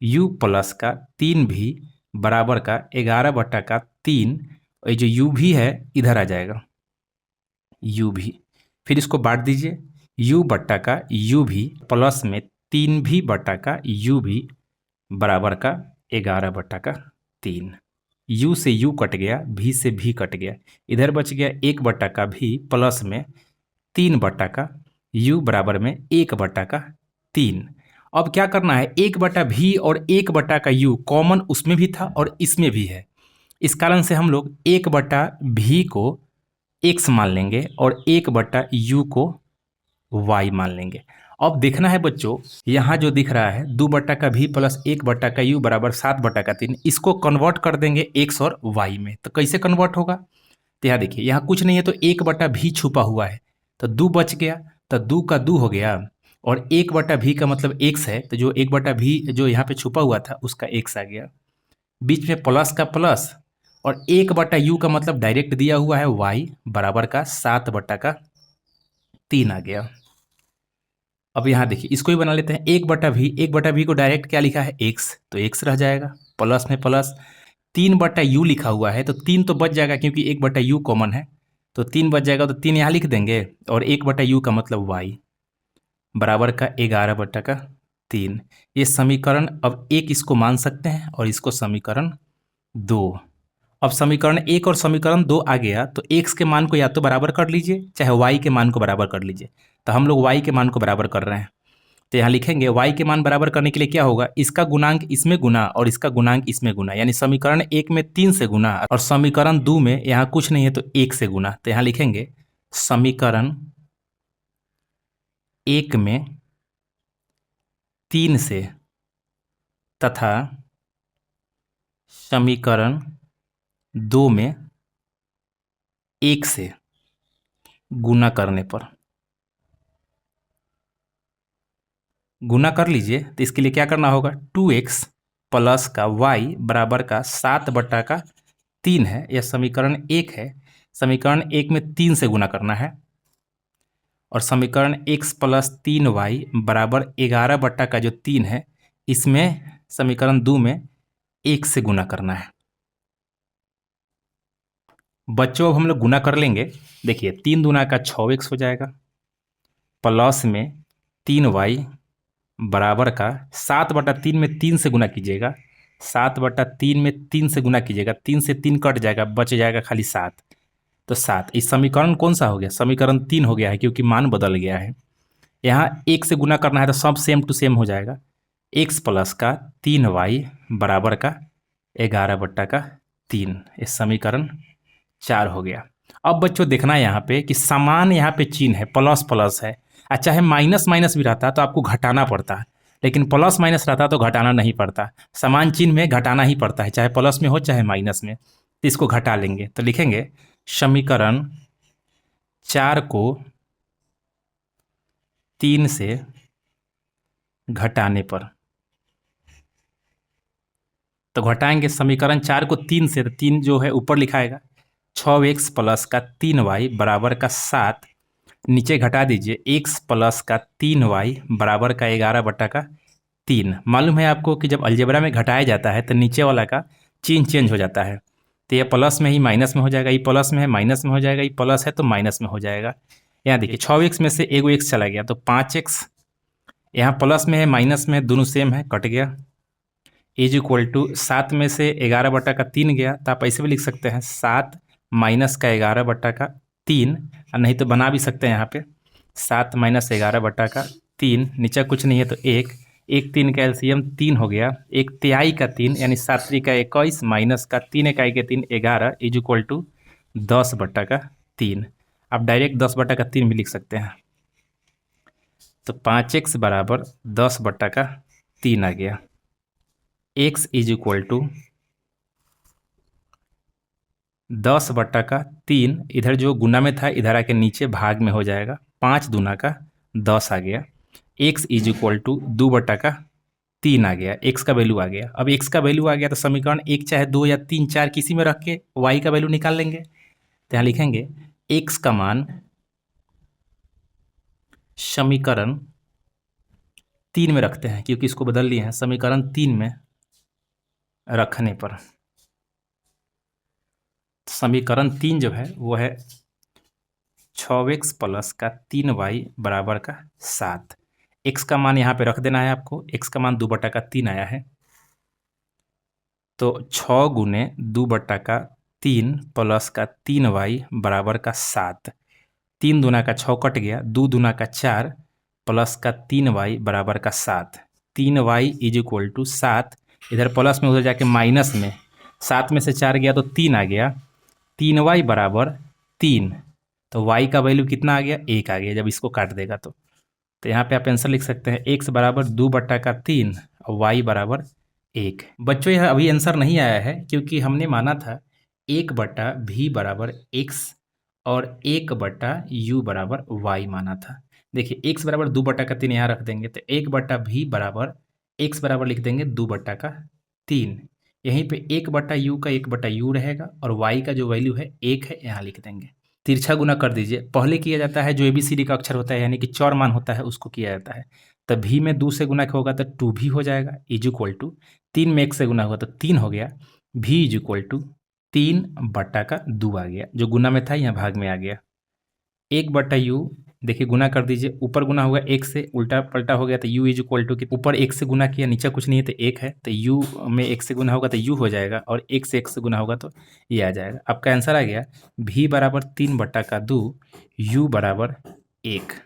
u प्लस का 3 भी बराबर का 11/3, और ये जो u भी है इधर आ जाएगा u भी, फिर इसको बांट दीजिए, u बट्टा का u भी प्लस में 3 भी बट्टा का u भी बराबर का 11/3। u से u कट गया, v से v कट गया, इधर बच गया 1 v प्लस में 3 u बराबर में 1/3। अब क्या करना है, 1v और 1 u कॉमन उसमें भी था और इसमें भी है, इस कारण से हम लोग 1v को x मान लेंगे और 1u को वाई मान लेंगे। अब देखना है बच्चों, यहाँ जो दिख रहा है 2/v प्लस 1/u बराबर 7/3, इसको कन्वर्ट कर देंगे एक्स और वाई में। तो कैसे कन्वर्ट होगा, तो यहाँ देखिए, यहाँ कुछ नहीं है तो 1/v छुपा हुआ है, तो 2 बच गया, तो 2 का 2 हो गया, और 1/v का मतलब x है, तो जो 1/v जो यहाँ पे छुपा हुआ था उसका x आ गया, बीच में प्लस का प्लस, और 1/u का मतलब डायरेक्ट दिया हुआ है y बराबर का 7/3 आ गया। अब यहाँ देखिए, इसको ही बना लेते हैं 1/v को डायरेक्ट क्या लिखा है x, तो x रह जाएगा, प्लस में प्लस, 3/u लिखा हुआ है तो 3 तो बच जाएगा क्योंकि 1/u कॉमन है, तो 3 बच जाएगा, तो 3 यहाँ लिख देंगे, और 1/u का मतलब y बराबर का 11/3। ये समीकरण अब 1 इसको मान सकते हैं और इसको समीकरण 2। अब समीकरण 1 और समीकरण 2 आ गया, तो x के मान को या तो बराबर कर लीजिए चाहे y के मान को बराबर कर लीजिए, तो हम लोग y के मान को बराबर कर रहे हैं, तो यहाँ लिखेंगे y के मान बराबर करने के लिए क्या होगा, इसका गुणांक इसमें गुना और इसका गुणांक इसमें गुना, यानी समीकरण 1 में 3 से गुना और समीकरण 2 में यहाँ कुछ नहीं है तो 1 से गुना, तो यहाँ लिखेंगे समीकरण 1 में 3 से तथा समीकरण 2 में 1 से गुना करने पर, गुना कर लीजिए, तो इसके लिए क्या करना होगा, 2x प्लस का y बराबर का 7/3 है, यह समीकरण 1 है, समीकरण 1 में 3 से गुना करना है, और समीकरण x प्लस 3y बराबर 11/3 है, इसमें समीकरण 2 में 1 से गुना करना है। बच्चों अब हम लोग गुना कर लेंगे, देखिए 3 दूना का 6x हो जाएगा, प्लस में 3y बराबर का 7/3 में 3 से गुना कीजिएगा, 7/3 में 3 से गुना कीजिएगा, 3 से 3 कट जाएगा, बच जाएगा खाली 7, तो 7। इस समीकरण कौन सा हो गया, समीकरण 3 हो गया है क्योंकि मान बदल गया है। यहाँ 1 से गुना करना है तो सब सेम टू सेम हो जाएगा, x प्लस का 3y बराबर का 11/3, इस समीकरण 4 हो गया। अब बच्चों देखना है यहाँ पे कि समान यहाँ पे चिन्ह है, प्लस प्लस है, चाहे माइनस माइनस भी रहता तो आपको घटाना पड़ता है, लेकिन प्लस माइनस रहता तो घटाना नहीं पड़ता, समान चिन्ह में घटाना ही पड़ता है, चाहे प्लस में हो चाहे माइनस में, तो इसको घटा लेंगे, तो लिखेंगे समीकरण 4 को 3 से घटाने पर, तो घटाएंगे समीकरण 4 को 3 से, तो 3 जो है ऊपर लिखाएगा, 6x प्लस का 3y बराबर का 7, नीचे घटा दीजिए x प्लस का 3y बराबर का 11/3। मालूम है आपको कि जब अलजेब्रा में घटाया जाता है तो नीचे वाला का चिन्ह चेंज हो जाता है, तो ये प्लस में ही माइनस में हो जाएगा, ये प्लस में है माइनस में हो जाएगा, ये प्लस है तो माइनस में हो जाएगा। यहाँ देखिए 6x में से एगो x चला गया तो 5x, यहाँ प्लस में है माइनस में है, दोनों सेम है, कट गया, इज इक्वल टू 7 में से 11/3 गया, तो आप ऐसे भी लिख सकते हैं 7 माइनस का 11/3, और नहीं तो बना भी सकते हैं यहाँ पे 7 माइनस 11/3, नीचे कुछ नहीं है तो 1, 1 3 का एलसीएम 3 हो गया, 1/3 का 3 यानी 7 3 का 21 माइनस का 3 इकाई के 3 11 इज इक्वल टू 10/3। आप डायरेक्ट 10/3 भी लिख सकते हैं, तो 5x बराबर 10/3 आ गया, x इज इक्वल टू 10/3, इधर जो गुना में था इधर आके नीचे भाग में हो जाएगा, 5 दूना का 10 आ गया, x इज इक्वल टू 2/3 आ गया, x का वैल्यू आ गया। अब x का वैल्यू आ गया तो समीकरण 1 चाहे 2 या 3 4 किसी में रख के y का वैल्यू निकाल लेंगे, तो यहाँ लिखेंगे x का मान समीकरण 3 में रखते हैं क्योंकि इसको बदल लिए हैं, समीकरण 3 में रखने पर समीकरण 3 जो है वो है 6x प्लस का 3y बराबर का 7, x का मान यहाँ पे रख देना है आपको, x का मान 2/3 आया है, तो 6 गुने 2/3 प्लस का 3y बराबर का 7, 3 दूना का 6 कट गया, 2 दूना का 4 प्लस का 3y बराबर का 7, 3y इज इक्वल टू 7, इधर प्लस में उधर जाके माइनस में 7 में से 4 गया तो 3 आ गया, 3y बराबर 3, तो y का वैल्यू कितना आ गया, 1 आ गया जब इसको काट देगा तो यहाँ पे आप आंसर लिख सकते हैं x बराबर 2/3 और y बराबर 1। बच्चों यह अभी आंसर नहीं आया है क्योंकि हमने माना था 1/v बराबर x और 1/u बराबर y माना था। देखिए x बराबर 2/3 यहाँ रख देंगे तो 1/v बराबर x बराबर लिख देंगे 2/3। यहीं पे 1/u का 1/u रहेगा और y का जो वैल्यू है 1 है, यहाँ लिख देंगे। तिरछा गुना कर दीजिए। पहले किया जाता है जो ABCD का अक्षर होता है यानी कि चौर मान होता है उसको किया जाता है। तो भी में 2 से गुना होगा तो 2 भी हो जाएगा इज इक्वल टू 3 में 1 से गुना होगा तो 3 हो गया। भी इज इक्वल टू 3/2 आ गया, जो गुना में था यहाँ भाग में आ गया। 1/u देखिए गुना कर दीजिए, ऊपर गुना होगा 1 से, उल्टा पलटा हो गया तो u इज इक्वल टू, ऊपर 1 से गुना किया नीचे कुछ नहीं है तो 1 है, तो u में 1 से गुना होगा तो u हो जाएगा और 1 से 1 से गुना होगा तो ये आ जाएगा। आपका आंसर आ गया v बराबर 3/2, u बराबर 1।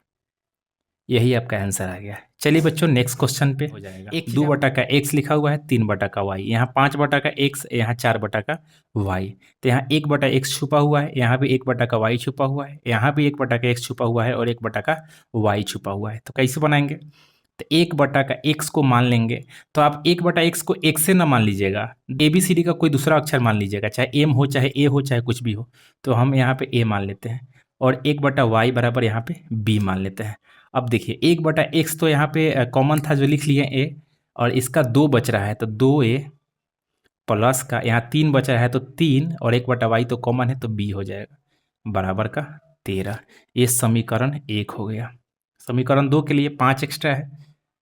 यही आपका आंसर आ गया। चलिए बच्चों नेक्स्ट क्वेश्चन पे हो जाएगा। 2/x लिखा हुआ है, 3/y, यहाँ 5/x, यहाँ 4/y। तो यहाँ 1/x छुपा हुआ है, यहाँ भी 1/y छुपा हुआ है, यहाँ भी 1/x छुपा हुआ है और 1/y छुपा हुआ है। तो कैसे बनाएंगे, तो 1/x को मान लेंगे। तो आप 1/x को एक से ना मान लीजिएगा, ABCD का कोई दूसरा अक्षर मान लीजिएगा, चाहे M हो चाहे A हो चाहे कुछ भी हो। तो हम यहाँ पे A मान लेते हैं और 1/y बराबर यहाँ पे B मान लेते हैं। अब देखिए 1/x तो यहाँ पे कॉमन था जो लिख लिए A, और इसका 2 बच रहा है तो 2a प्लस का यहाँ 3 बचा है तो 3 और 1/y तो कॉमन है तो b हो जाएगा बराबर का 13। ये समीकरण 1 हो गया। समीकरण 2 के लिए 5 एक्स्ट्रा है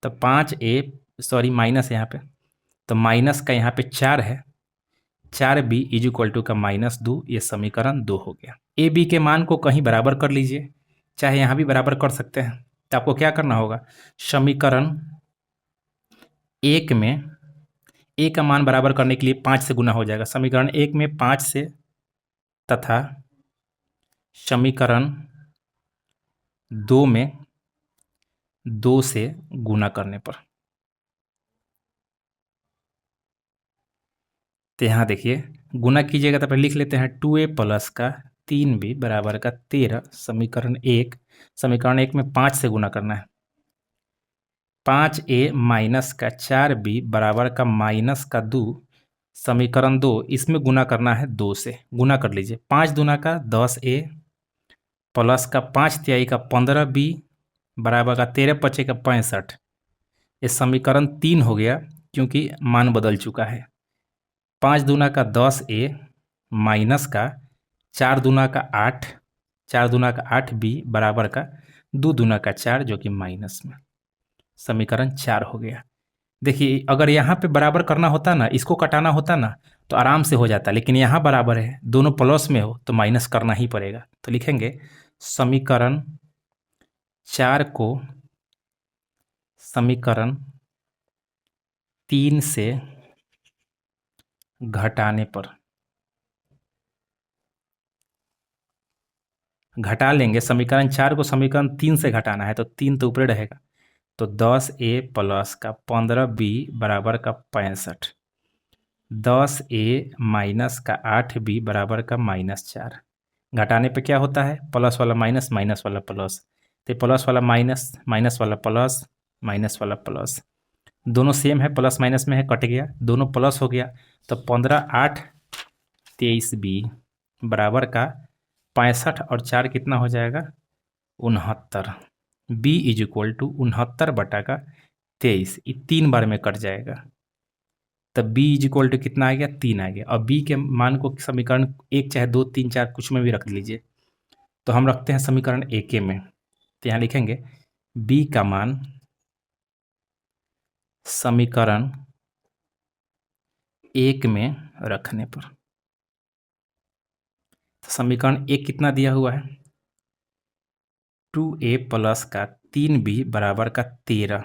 तो 5a सॉरी माइनस यहाँ पे, तो माइनस का यहाँ पे 4 है, 4b इज इक्वल टू का -2। ये समीकरण 2 हो गया। ए बी के मान को कहीं बराबर कर लीजिए, चाहे यहाँ भी बराबर कर सकते हैं। तो आपको क्या करना होगा, समीकरण 1 में a का मान बराबर करने के लिए 5 से गुना हो जाएगा। समीकरण 1 में 5 से तथा समीकरण 2 में 2 से गुना करने पर। तो यहाँ देखिए गुना कीजिएगा तो पहले लिख लेते हैं 2a प्लस का 3b बराबर का 13। समीकरण 1, समीकरण 1 में 5 से गुना करना है, 5a माइनस का 4b बराबर का -2। समीकरण 2 इसमें गुना करना है 2 से, गुना कर लीजिए। 5 दूना का 10a प्लस का 5 तिहाई का 15b बराबर का 13 पचे का 65। ये समीकरण 3 हो गया क्योंकि मान बदल चुका है। 5 दूना का 10a माइनस का 4 दूना का 8, 4 दूना का 8b बराबर का 2 दूना का 4 जो कि माइनस में। समीकरण 4 हो गया। देखिए अगर यहाँ पे बराबर करना होता ना, इसको कटाना होता ना तो आराम से हो जाता, लेकिन यहाँ बराबर है, दोनों प्लस में हो तो माइनस करना ही पड़ेगा। तो लिखेंगे समीकरण 4 को समीकरण 3 से घटाने पर, घटा लेंगे। समीकरण 4 को समीकरण 3 से घटाना है तो 3 तो ऊपर रहेगा, तो 10a प्लस का 15b बराबर का 65, 10a माइनस का 8b बराबर का -4। घटाने पे क्या होता है, प्लस वाला माइनस, माइनस वाला प्लस, तो प्लस वाला माइनस, माइनस वाला प्लस, माइनस वाला प्लस, दोनों सेम है, प्लस माइनस में है, कट गया, दोनों प्लस हो गया। तो 15 8 23b बराबर का 65 और 4 कितना हो जाएगा 69। b इज इक्वल टू 69/23, ये 3 बार में कट जाएगा। तब b इज इक्वल टू कितना आ गया 3 आ गया। और b के मान को समीकरण 1 चाहे 2 3 4 कुछ में भी रख लीजिए। तो हम रखते हैं समीकरण 1 में, तो यहाँ लिखेंगे b का मान समीकरण 1 में रखने पर। तो समीकरण 1 कितना दिया हुआ है 2a प्लस का 3b बराबर का 13,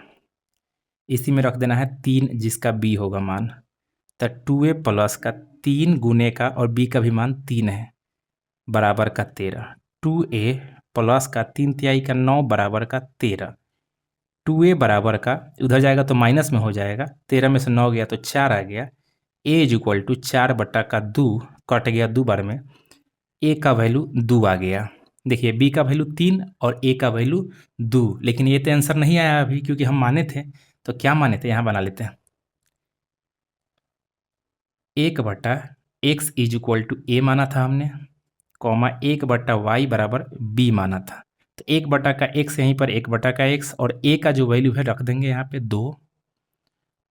इसी में रख देना है 3 जिसका b होगा मान। तो 2a प्लस का 3 गुने का और b का भी मान 3 है बराबर का 13। 2a प्लस का 3 तिहाई का 9 बराबर का 13। 2a बराबर का उधर जाएगा तो माइनस में हो जाएगा, 13 में से 9 गया तो 4 आ गया। a is equal to 4/2 cut गया 2 बार में, a का वैल्यू 2 आ गया। देखिए बी का वैल्यू 3 और ए का वैल्यू 2, लेकिन ये तो आंसर नहीं आया अभी क्योंकि हम माने थे। तो क्या माने थे, यहाँ बना लेते हैं। 1/x इज इक्वल टू ए माना था हमने, कॉमा 1/y बराबर बी माना था। तो 1/x यहीं पर 1/x और ए का जो वैल्यू है रख देंगे यहाँ पे 2,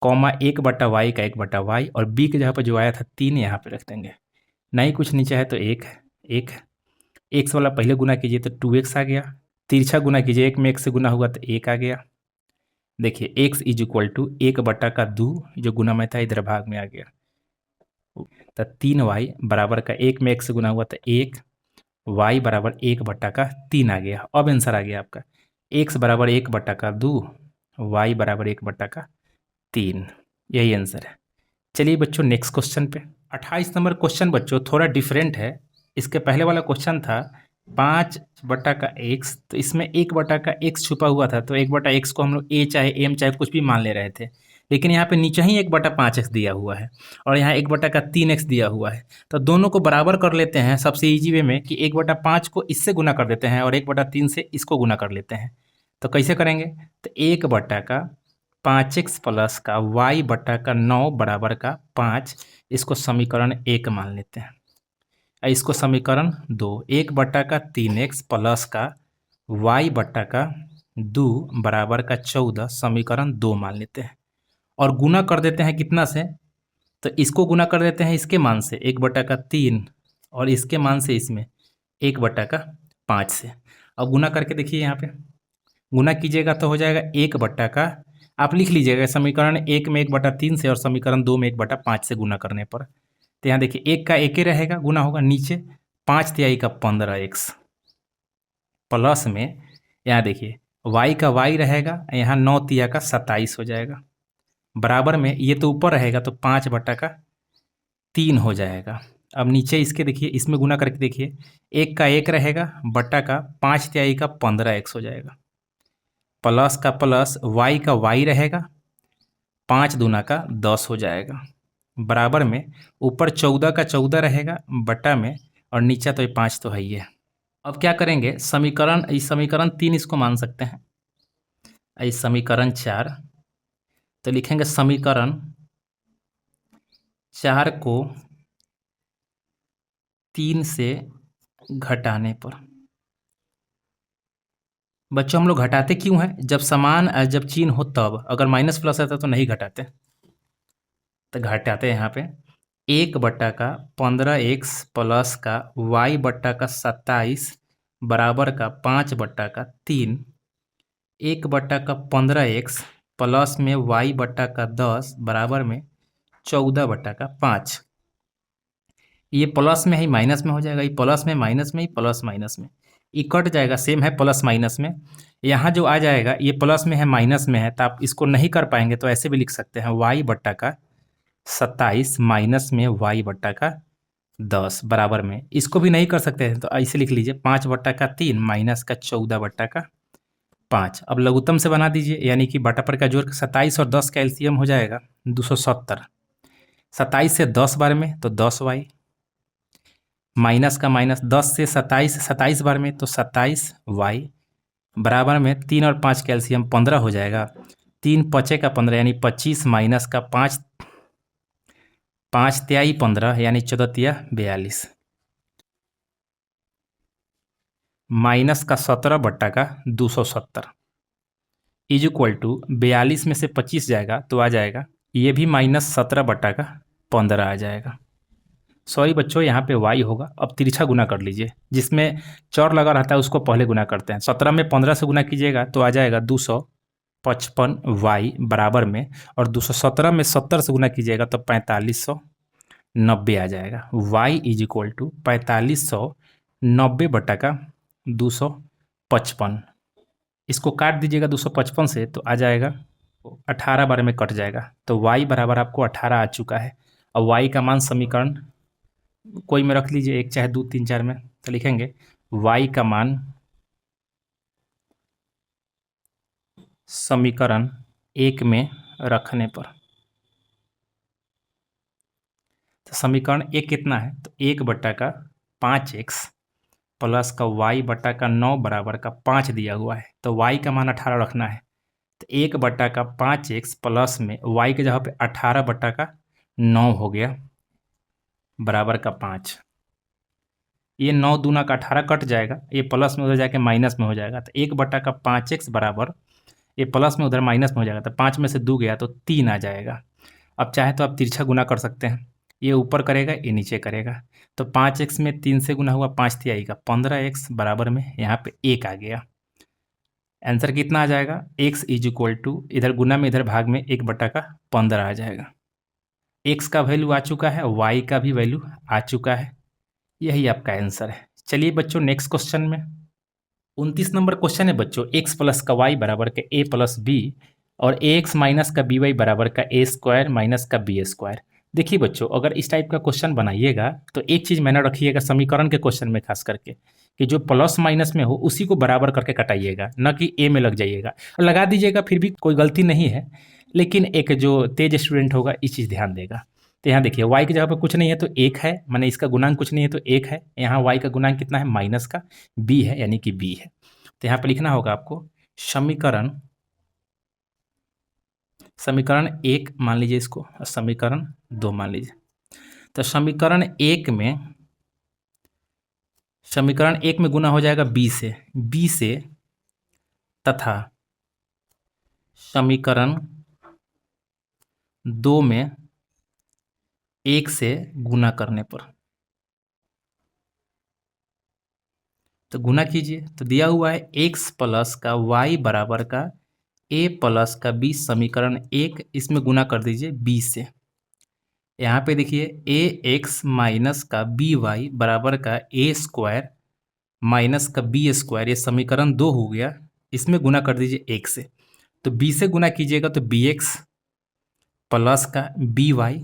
कॉमा 1/y का 1/y और बी के जगह पर जो आया था 3 यहाँ पे रख देंगे। नहीं कुछ नीचे है तो 1 1 एक्स वाला पहले गुना कीजिए तो 2x आ गया, तिरछा गुना कीजिए, एक में 1 से गुना हुआ तो 1 आ गया। देखिए x इज इक्वल टू 1/2 जो गुना में था इधर भाग में आ गया, तो 3y बराबर का 1 में 1 से गुना हुआ तो 1, y बराबर 1/3 आ गया। अब आंसर आ गया आपका x बराबर 1/2, y बराबर 1/3, यही आंसर है। चलिए बच्चों नेक्स्ट क्वेश्चन पे। 28 नंबर क्वेश्चन बच्चों थोड़ा डिफरेंट है। इसके पहले वाला क्वेश्चन था 5/x, तो इसमें 1/x छुपा हुआ था, तो 1/x को हम लोग a चाहे m चाहे कुछ भी मान ले रहे थे, लेकिन यहाँ पे नीचे ही 1/5x दिया हुआ है और यहाँ 1/3x दिया हुआ है। तो दोनों को बराबर कर लेते हैं सबसे ईजी वे में कि 1/5 को इससे गुना कर देते हैं और 1/3 से इसको गुना कर लेते हैं। तो कैसे करेंगे, तो 1/5x प्लस का y/9 बराबर का 5, इसको समीकरण 1 मान लेते हैं। इसको समीकरण 2, 1/3x प्लस का y/2 बराबर का 14 समीकरण 2 मान लेते हैं और गुना कर देते हैं कितना से, तो इसको गुना कर देते हैं इसके मान से 1/3 और इसके मान से इसमें 1/5 से। अब गुना करके देखिए यहाँ पे गुना कीजिएगा तो हो जाएगा 1 आप लिख लीजिएगा समीकरण 1 में 1/3 से और समीकरण 2 में 1/5 से गुना करने पर। तो यहाँ देखिए 1 का 1 ही रहेगा, गुना होगा नीचे 5 तिहाई का 15x प्लस में यहाँ देखिए y का y रहेगा, यहाँ 9 तिया का 27 हो जाएगा, बराबर में ये तो ऊपर रहेगा तो 5/3 हो जाएगा। अब नीचे इसके देखिए इसमें गुना करके देखिए 1 का 1 रहेगा बट्टा का 5 तिहाई का 15x हो जाएगा, प्लस का प्लस y का y रहेगा 5 दूना का 10 हो जाएगा, बराबर में ऊपर 14 का 14 रहेगा बट्टा में और नीचे तो ये 5 तो है ही है। अब क्या करेंगे, समीकरण इस समीकरण 3 इसको मान सकते हैं, इस समीकरण 4 तो लिखेंगे समीकरण 4 को 3 से घटाने पर। बच्चों हम लोग घटाते क्यों हैं, जब समान जब चिन्ह हो तब, अगर माइनस प्लस रहता तो नहीं घटाते, तो घटाते हैं यहाँ पे 1/15x प्लस का y/27 बराबर का 5/3, 1/15x प्लस में y/10 बराबर में 14/5। ये प्लस में ही माइनस में हो जाएगा, ये प्लस में माइनस में ही प्लस माइनस में ये कट जाएगा, सेम है प्लस माइनस में। यहाँ जो आ जाएगा ये प्लस में है माइनस में है, तो आप इसको नहीं कर पाएंगे तो ऐसे भी लिख सकते हैं y/27 माइनस में y/10 बराबर में, इसको भी नहीं कर सकते हैं तो ऐसे लिख लीजिए 5/3 माइनस का 14/5। अब लघुत्तम से बना दीजिए, यानी कि बटा पर का जोड़ 27 और 10 का एलसीएम हो जाएगा 270, 27 से 10 बार में तो 10y, माइनस का माइनस 10 से 27 बार में तो 27y, बराबर में 3 और 5 का एलसीएम 15 हो जाएगा, 3 पचे का 15 यानी 25 माइनस का 5 5 तिहाई 15 यानी 14 तिया 42, माइनस का 17 बट्टा का 270 इज इक्वल टू 42 में से 25 जाएगा तो आ जाएगा ये भी -17/15 आ जाएगा। सॉरी बच्चों यहाँ पे y होगा, अब तिरछा गुना कर लीजिए, जिसमें चौर लगा रहता है उसको पहले गुना करते हैं। 17 में 15 से गुना कीजिएगा तो आ जाएगा 255y बराबर में, और 217 में 70 से गुना कीजिएगा तो 4590 आ जाएगा। y is equal to 4590/255। इसको काट दीजिएगा 255 से तो आ जाएगा 18 बार में कट जाएगा, तो y बराबर आपको 18 आ चुका है। अब y का मान समीकरण कोई में रख लीजिए, 1 चाहे 2 3 4 में, तो लिखेंगे y का मान समीकरण 1 में रखने पर, तो समीकरण 1 कितना है, तो 1/5x प्लस का वाई बटा का 9 बराबर का 5 दिया हुआ है, तो वाई का मान 18 रखना है। तो 1 बटा का 5x प्लस में वाई के जगह पे 18 बटा का 9 हो गया बराबर का 5। ये 9 दूना का 18 कट जाएगा, ये प्लस में उधर जाके माइनस में हो जाएगा। तो 1 बटा का 5x बराबर, ये प्लस में उधर माइनस में हो जाएगा, तो 5 में से 2 गया तो 3 आ जाएगा। अब चाहे तो आप तिरछा गुना कर सकते हैं, ये ऊपर करेगा ये नीचे करेगा। तो 5x में 3 से गुना हुआ 5 तिहाई 15x बराबर में यहाँ पे 1 आ गया। आंसर कितना आ जाएगा, x इज इक्वल टू, इधर गुना में इधर भाग में 1 बटा का 15 आ जाएगा। x का वैल्यू आ चुका है, y का भी वैल्यू आ चुका है, यही आपका आंसर है। चलिए बच्चों नेक्स्ट क्वेश्चन में 29 नंबर क्वेश्चन है बच्चों, x प्लस का y बराबर का a प्लस बी और ax माइनस का by बराबर का a स्क्वायर माइनस का b स्क्वायर। देखिए बच्चों, अगर इस टाइप का क्वेश्चन बनाइएगा तो एक चीज़ मैंने रखिएगा समीकरण के क्वेश्चन में खास करके, कि जो प्लस माइनस में हो उसी को बराबर करके कटाइएगा, न कि ए में लग जाइएगा। लगा दीजिएगा फिर भी कोई गलती नहीं है, लेकिन एक जो तेज स्टूडेंट होगा इस चीज़ ध्यान देगा। तो यहाँ देखिए y की जगह पर कुछ नहीं है तो 1 है, माने इसका गुणांक कुछ नहीं है तो 1 है। यहाँ y का गुणांक कितना है, माइनस का b है, यानी कि b है। तो यहाँ पर लिखना होगा आपको समीकरण 1 मान लीजिए इसको, और समीकरण 2 मान लीजिए। तो समीकरण 1 में गुना हो जाएगा b से तथा समीकरण 2 में 1 से गुना करने पर। तो गुना कीजिए, तो दिया हुआ है x प्लस का y बराबर का a प्लस का b, समीकरण 1, इसमें गुना कर दीजिए b से। यहाँ पे देखिए ax माइनस का by बराबर का a स्क्वायर माइनस का b स्क्वायर, ये समीकरण 2 हो गया, इसमें गुना कर दीजिए 1 से। तो b से गुना कीजिएगा तो bx प्लस का by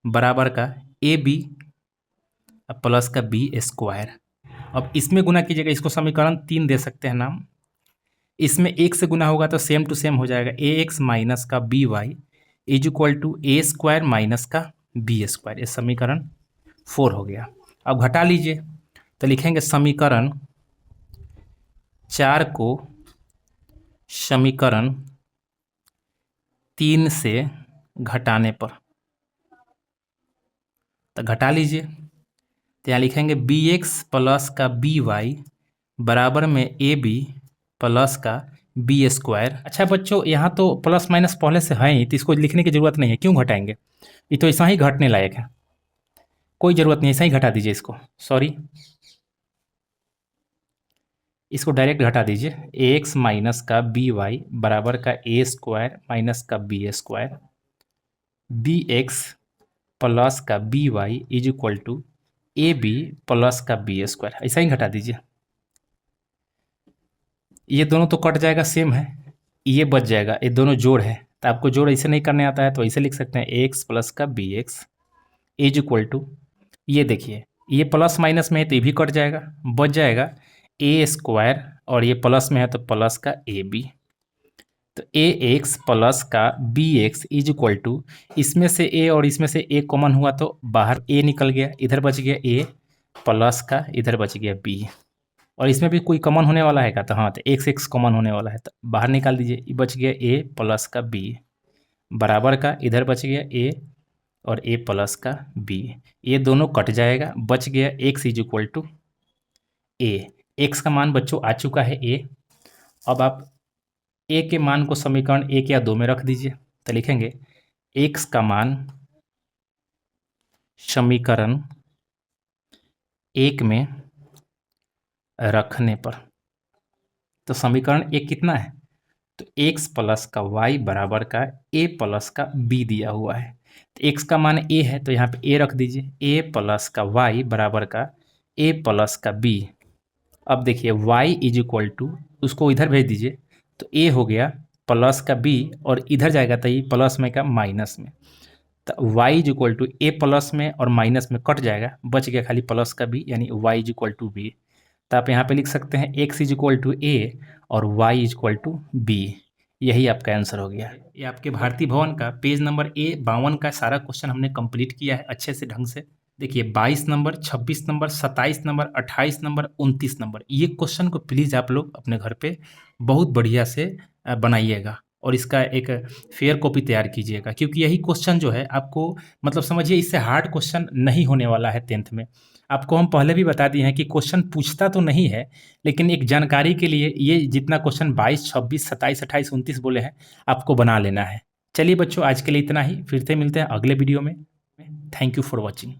बराबर का ab प्लस का b स्क्वायर। अब इसमें गुना कीजिएगा, इसको समीकरण 3 दे सकते हैं नाम। इसमें 1 से गुना होगा तो सेम टू सेम हो जाएगा, ax माइनस का by is equal to a square minus का b स्क्वायर। ये समीकरण 4 हो गया। अब घटा लीजिए, तो लिखेंगे समीकरण 4 को समीकरण 3 से घटाने पर। तो घटा लीजिए, तो यहाँ लिखेंगे bx प्लस का by बराबर में ab प्लस का b स्क्वायर। अच्छा बच्चों, यहाँ तो प्लस माइनस पहले से है ही, तो इसको लिखने की ज़रूरत नहीं है, क्यों घटाएंगे, ये तो ऐसा ही घटने लायक है, कोई ज़रूरत नहीं, ऐसा ही घटा दीजिए इसको। सॉरी, इसको डायरेक्ट घटा दीजिए, ax माइनस का by बराबर का a स्क्वायर माइनस का b स्क्वायर, bx प्लस का by is equal to ab plus का b स्क्वायर, ऐसा ही घटा दीजिए। ये दोनों तो कट जाएगा, सेम है, ये बच जाएगा, ये दोनों जोड़ है। तो आपको जोड़ ऐसे नहीं करने आता है तो ऐसे लिख सकते हैं, एक्स प्लस का B x is equal to, ये देखिए ये प्लस माइनस में है तो ये भी कट जाएगा, बच जाएगा ए स्क्वायर, और ये प्लस में है तो प्लस का ए बी। तो ए एक्स प्लस का B x is equal to, इसमें से ए और इसमें से ए कॉमन हुआ तो बाहर ए निकल गया, इधर बच गया ए प्लस का, इधर बच गया बी, और इसमें भी कोई कॉमन होने वाला है क्या, तो हाँ, तो एक्स कॉमन होने वाला है, तो बाहर निकाल दीजिए, ये बच गया ए प्लस का बी बराबर का, इधर बच गया ए और ए प्लस का बी, ये दोनों कट जाएगा, बच गया x is equal to A. X का मान बच्चों आ चुका है ए। अब आप ए के मान को समीकरण 1 या 2 में रख दीजिए, तो लिखेंगे एक्स का मान समीकरण 1 में रखने पर। तो समीकरण 1 कितना है, तो x प्लस का y बराबर का a प्लस का b दिया हुआ है। तो x का मान a है तो यहाँ पे a रख दीजिए, a प्लस का y बराबर का a प्लस का b। अब देखिए y इज इक्वल टू, उसको इधर भेज दीजिए, तो a हो गया प्लस का b, और इधर जाएगा तो ये प्लस में का माइनस में, तो y is equal to a plus में और माइनस में कट जाएगा, बच गया खाली प्लस का b, यानी y is equal to b। तो आप यहाँ पे लिख सकते हैं x is equal to a और y is equal to b, यही आपका आंसर हो गया। ये आपके भारतीय भवन का पेज नंबर A52 का सारा क्वेश्चन हमने कंप्लीट किया है अच्छे से ढंग से। देखिए 22 number, 26 number, 27 number, 28 number, 29 number, ये क्वेश्चन को प्लीज़ आप लोग अपने घर पे बहुत बढ़िया से बनाइएगा और इसका एक फेयर कॉपी तैयार कीजिएगा, क्योंकि यही क्वेश्चन जो है आपको मतलब समझिए इससे हार्ड क्वेश्चन नहीं होने वाला है 10th में। आपको हम पहले भी बता दिए हैं कि क्वेश्चन पूछता तो नहीं है, लेकिन एक जानकारी के लिए ये जितना क्वेश्चन 22, 26, 27, 28, 29 बोले हैं, आपको बना लेना है। चलिए बच्चों, आज के लिए इतना ही, फिर से मिलते हैं अगले वीडियो में। Thank you for watching.